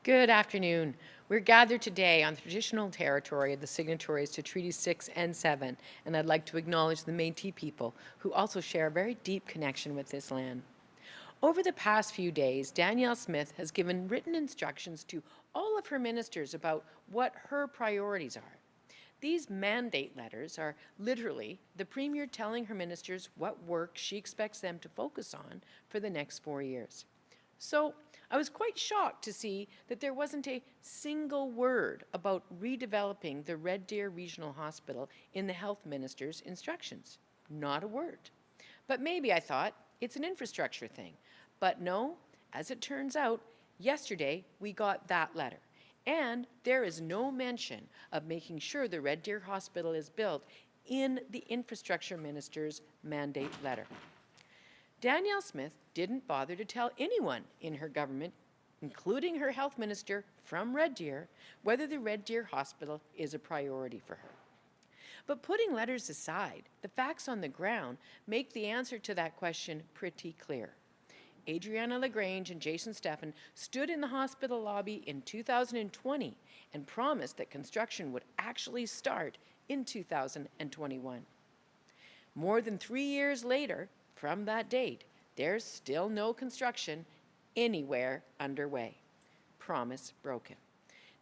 Good afternoon. We're gathered today on the traditional territory of the signatories to Treaties 6 and 7, and I'd like to acknowledge the Métis people who also share a very deep connection with this land. Over the past few days, Danielle Smith has given written instructions to all of her ministers about what her priorities are. These mandate letters are literally the Premier telling her ministers what work she expects them to focus on for the next 4 years. So I was quite shocked to see that there wasn't a single word about redeveloping the Red Deer Regional Hospital in the Health Minister's instructions. Not a word. But maybe, I thought, it's an infrastructure thing. But no, as it turns out, yesterday we got that letter. And there is no mention of making sure the Red Deer Hospital is built in the Infrastructure Minister's mandate letter. Danielle Smith didn't bother to tell anyone in her government, including her health minister from Red Deer, whether the Red Deer Hospital is a priority for her. But putting letters aside, the facts on the ground make the answer to that question pretty clear. Adriana LaGrange and Jason Steffen stood in the hospital lobby in 2020 and promised that construction would actually start in 2021. More than 3 years later, from that date, there's still no construction anywhere underway. Promise broken.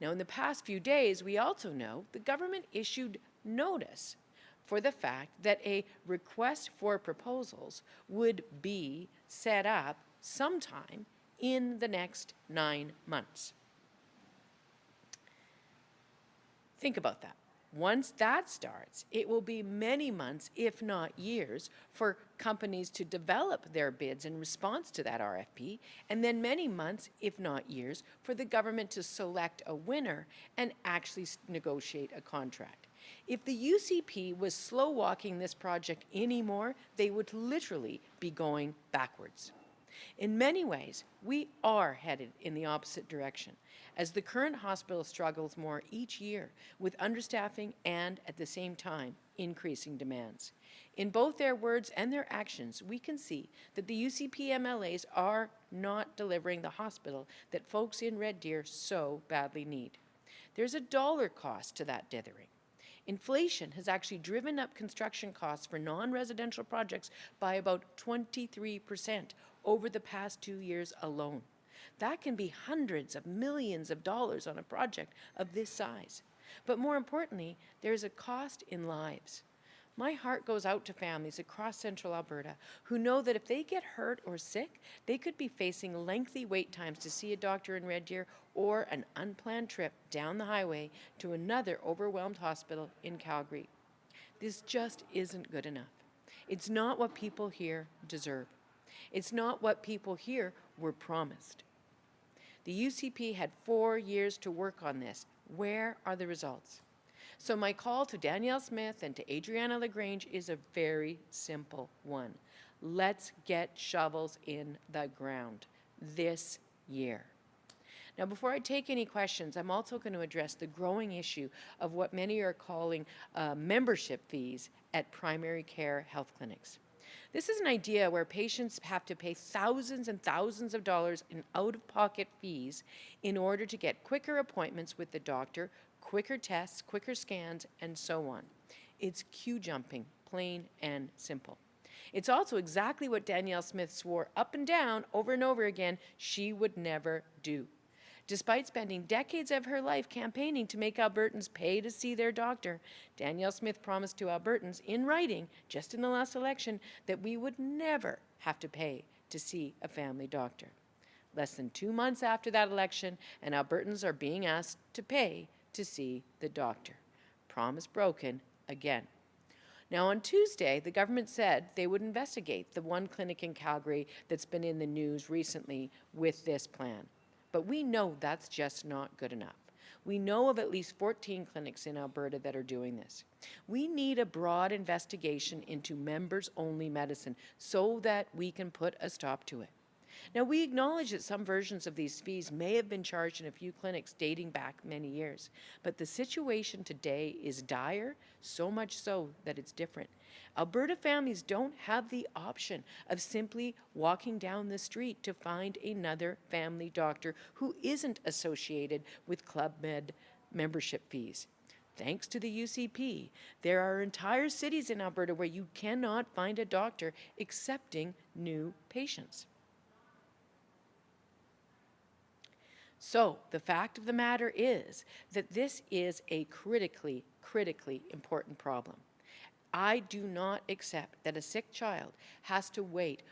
Now, in the past few days, we also know the government issued notice for the fact that a request for proposals would be set up sometime in the next 9 months. Think about that. Once that starts, it will be many months, if not years, for companies to develop their bids in response to that RFP, and then many months, if not years, for the government to select a winner and actually negotiate a contract. If the UCP was slow-walking this project anymore, they would literally be going backwards. In many ways, we are headed in the opposite direction, as the current hospital struggles more each year with understaffing and, at the same time, increasing demands. In both their words and their actions, we can see that the UCP MLAs are not delivering the hospital that folks in Red Deer so badly need. There's a dollar cost to that dithering. Inflation has actually driven up construction costs for non-residential projects by about 23% over the past 2 years alone. That can be hundreds of millions of dollars on a project of this size. But more importantly, there's a cost in lives. My heart goes out to families across central Alberta who know that if they get hurt or sick, they could be facing lengthy wait times to see a doctor in Red Deer or an unplanned trip down the highway to another overwhelmed hospital in Calgary. This just isn't good enough. It's not what people here deserve. It's not what people here were promised. The UCP had 4 years to work on this. Where are the results? So my call to Danielle Smith and to Adriana LaGrange is a very simple one. Let's get shovels in the ground this year. Now, before I take any questions, I'm also going to address the growing issue of what many are calling membership fees at primary care health clinics. This is an idea where patients have to pay thousands and thousands of dollars in out-of-pocket fees in order to get quicker appointments with the doctor, quicker tests, quicker scans, and so on. It's queue jumping, plain and simple. It's also exactly what Danielle Smith swore up and down over and over again she would never do. Despite spending decades of her life campaigning to make Albertans pay to see their doctor, Danielle Smith promised to Albertans in writing, just in the last election, that we would never have to pay to see a family doctor. Less than 2 months after that election, and Albertans are being asked to pay to see the doctor. Promise broken again. Now, on Tuesday, the government said they would investigate the one clinic in Calgary that's been in the news recently with this plan. But we know that's just not good enough. We know of at least 14 clinics in Alberta that are doing this. We need a broad investigation into members-only medicine so that we can put a stop to it. Now, we acknowledge that some versions of these fees may have been charged in a few clinics dating back many years, but the situation today is dire, so much so that it's different. Alberta families don't have the option of simply walking down the street to find another family doctor who isn't associated with Club Med membership fees. Thanks to the UCP, there are entire cities in Alberta where you cannot find a doctor accepting new patients. So the fact of the matter is that this is a critically important problem. I do not accept that a sick child has to wait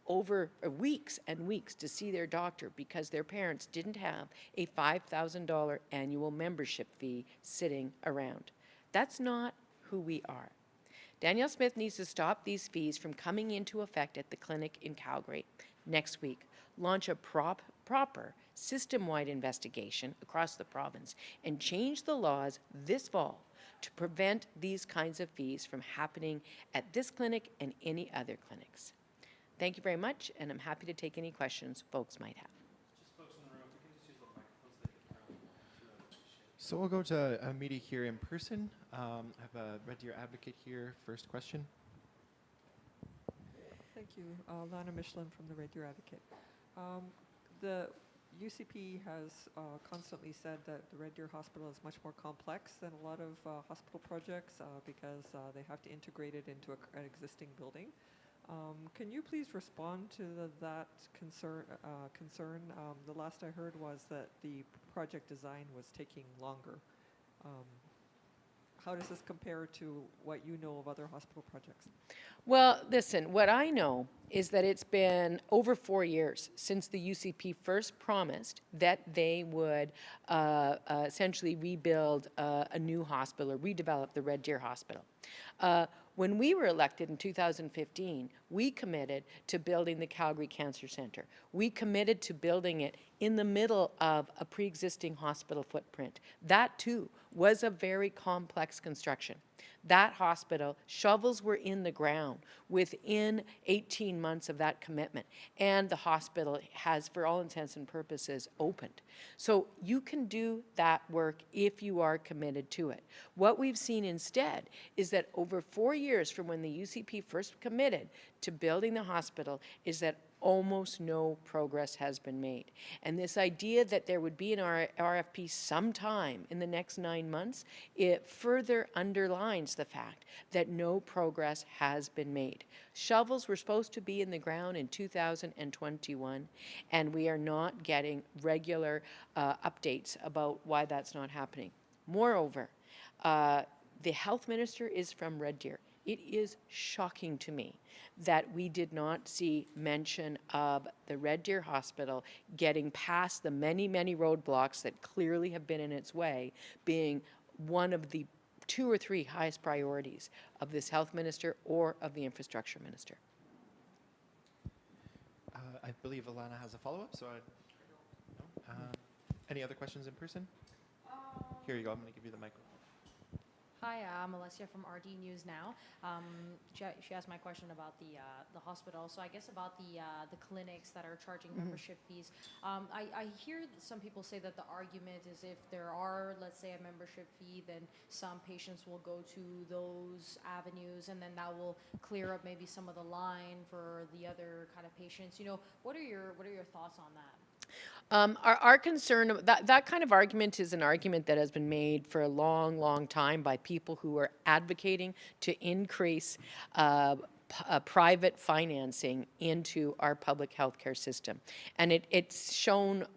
over weeks and weeks to see their doctor because their parents didn't have a $5,000 annual membership fee sitting around. That's not who we are. Danielle Smith needs to stop these fees from coming into effect at the clinic in Calgary next week, launch a proper system-wide investigation across the province, and change the laws this fall to prevent these kinds of fees from happening at this clinic and any other clinics. Thank you very much, and I'm happy to take any questions folks might have. Just folks in the room, if you can just use the microphones, they can So we'll go to a meeting here in person. I have a Red Deer advocate here. First question. Thank you. Lana Michelin from the Red Deer Advocate. The UCP has constantly said that the Red Deer Hospital is much more complex than a lot of hospital projects because they have to integrate it into an existing building. Can you please respond to that concern? The last I heard was that the project design was taking longer. How does this compare to what you know of other hospital projects? Well, listen, what I know is that it's been over 4 years since the UCP first promised that they would essentially rebuild a new hospital or redevelop the Red Deer Hospital. When we were elected in 2015, we committed to building the Calgary Cancer Centre. We committed to building it in the middle of a pre-existing hospital footprint. That too was a very complex construction. That hospital, shovels were in the ground within 18 months of that commitment, and the hospital has, for all intents and purposes, opened. So you can do that work if you are committed to it. What we've seen instead is that over 4 years from when the UCP first committed to building the hospital is that almost no progress has been made. And this idea that there would be an RFP sometime in the next 9 months, it further underlines the fact that no progress has been made. Shovels were supposed to be in the ground in 2021, and we are not getting regular updates about why that's not happening. Moreover, the health minister is from Red Deer. It is shocking to me that we did not see mention of the Red Deer Hospital getting past the many roadblocks that clearly have been in its way, being one of the 2 or 3 highest priorities of this health minister or of the infrastructure minister. I believe Alana has a follow-up, so any other questions in person? Here you go. I'm going to give you the microphone. Hi, I'm Alessia from RD News Now. She asked my question about the hospital. So I guess about the clinics that are charging membership fees. I hear some people say that the argument is if there are, let's say, a membership fee, then some patients will go to those avenues, and then that will clear up maybe some of the line for the other kind of patients. You know, what are your thoughts on that? Our concern, that kind of argument is an argument that has been made for a long time by people who are advocating to increase private financing into our public healthcare system. And it's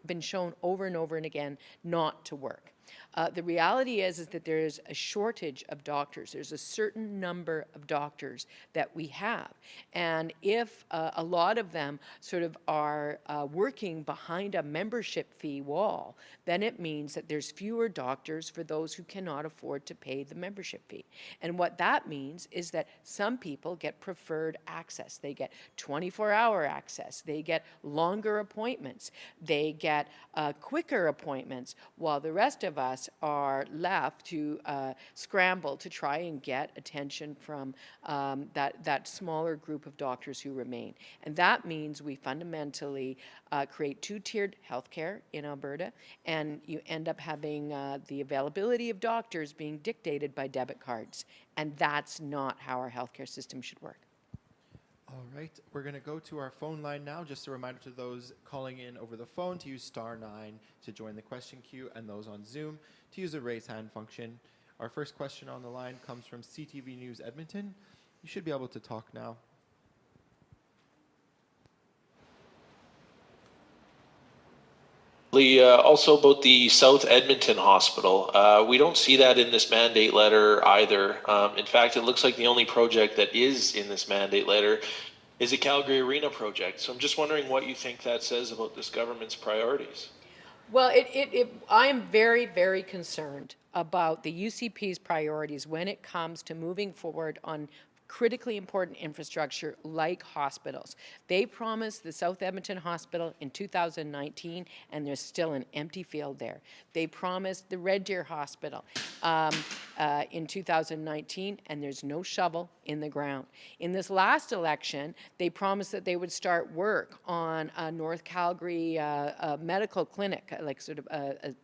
been shown over and over and again not to work. The reality is that there is a shortage of doctors. There's a certain number of doctors that we have. And if a lot of them sort of are working behind a membership fee wall, then it means that there's fewer doctors for those who cannot afford to pay the membership fee. And what that means is that some people get preferred access. They get 24-hour access. They get longer appointments. They get quicker appointments, while the rest of of us are left to scramble to try and get attention from that smaller group of doctors who remain. And that means we fundamentally create two-tiered healthcare in Alberta, and you end up having the availability of doctors being dictated by debit cards. And that's not how our healthcare system should work. All right, we're going to go to our phone line now. Just a reminder to those calling in over the phone to use *9 to join the question queue, and those on Zoom to use the raise hand function. Our first question on the line comes from CTV News Edmonton. You should be able to talk now. Also about the South Edmonton Hospital. We don't see that in this mandate letter either. In fact, it looks like the only project that is in this mandate letter is a Calgary Arena project. So I'm just wondering what you think that says about this government's priorities. Well, I am very, very concerned about the UCP's priorities when it comes to moving forward on critically important infrastructure like hospitals. They promised the South Edmonton Hospital in 2019, and there's still an empty field there. They promised the Red Deer Hospital in 2019, and there's no shovel in the ground. In this last election, they promised that they would start work on a North Calgary medical clinic, like sort of a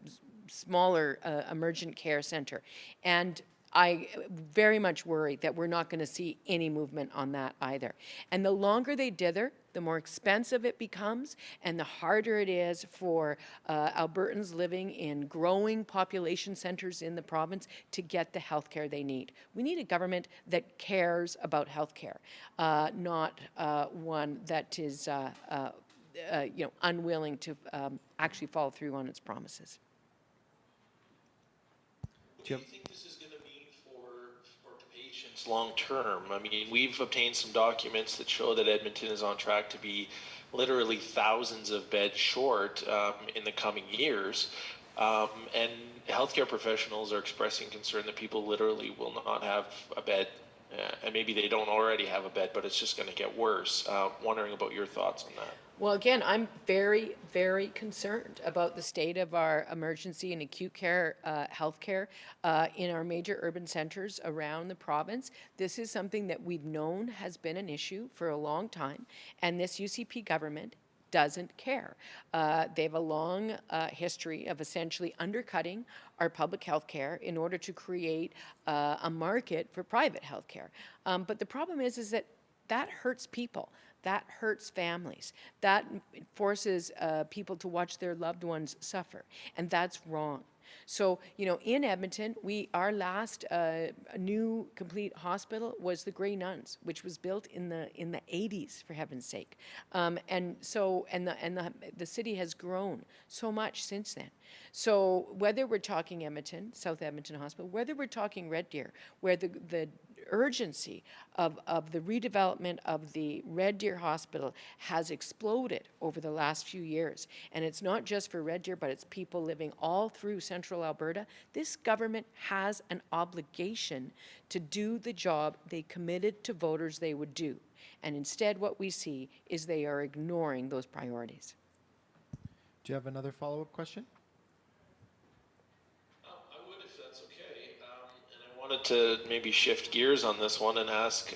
smaller emergent care center. And I very much worry that we're not going to see any movement on that either. And the longer they dither, the more expensive it becomes, and the harder it is for Albertans living in growing population centers in the province to get the health care they need. We need a government that cares about health care, not one that is unwilling to actually follow through on its promises. What do you think this is going to mean for patients long term? I mean, we've obtained some documents that show that Edmonton is on track to be literally thousands of beds short in the coming years. And healthcare professionals are expressing concern that people literally will not have a bed. And maybe they don't already have a bed, but it's just going to get worse. Wondering about your thoughts on that. Well, again, I'm very, very concerned about the state of our emergency and acute care healthcare in our major urban centers around the province. This is something that we've known has been an issue for a long time, and this UCP government doesn't care. They have a long history of essentially undercutting our public health care in order to create a market for private health care. But the problem is that hurts people. That hurts families. That forces people to watch their loved ones suffer. And that's wrong. So, in Edmonton, our last new complete hospital was the Grey Nuns, which was built in the 80s, for heaven's sake. And the city has grown so much since then. So whether we're talking Edmonton, South Edmonton Hospital, whether we're talking Red Deer, where the urgency of the redevelopment of the Red Deer Hospital has exploded over the last few years. And it's not just for Red Deer, but it's people living all through central Alberta. This government has an obligation to do the job they committed to voters they would do. And instead what we see is they are ignoring those priorities. Do you have another follow-up question? Wanted to maybe shift gears on this one and ask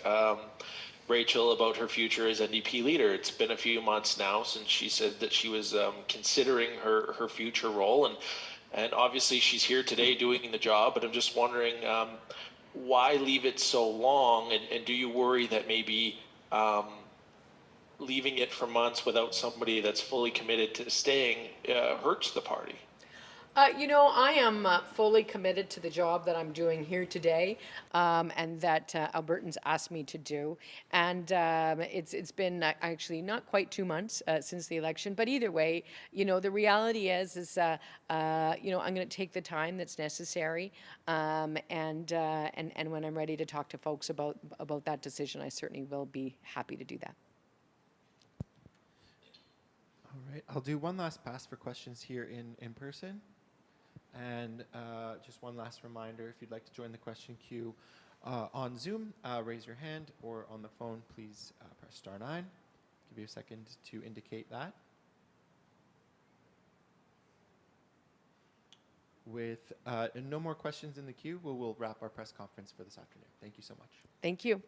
Rachel about her future as NDP leader. It's been a few months now since she said that she was considering her future role, and obviously she's here today doing the job, but I'm just wondering why leave it so long, and do you worry that maybe leaving it for months without somebody that's fully committed to staying hurts the party? I am fully committed to the job that I'm doing here today, and that Albertans asked me to do. And it's been actually not quite 2 months since the election, but either way, the reality is I'm going to take the time that's necessary, and when I'm ready to talk to folks about that decision, I certainly will be happy to do that. All right, I'll do one last pass for questions here in person. And just one last reminder, if you'd like to join the question queue on Zoom, raise your hand, or on the phone, please press *9. Give you a second to indicate that. with no more questions in the queue, we'll wrap our press conference for this afternoon. Thank you so much. Thank you.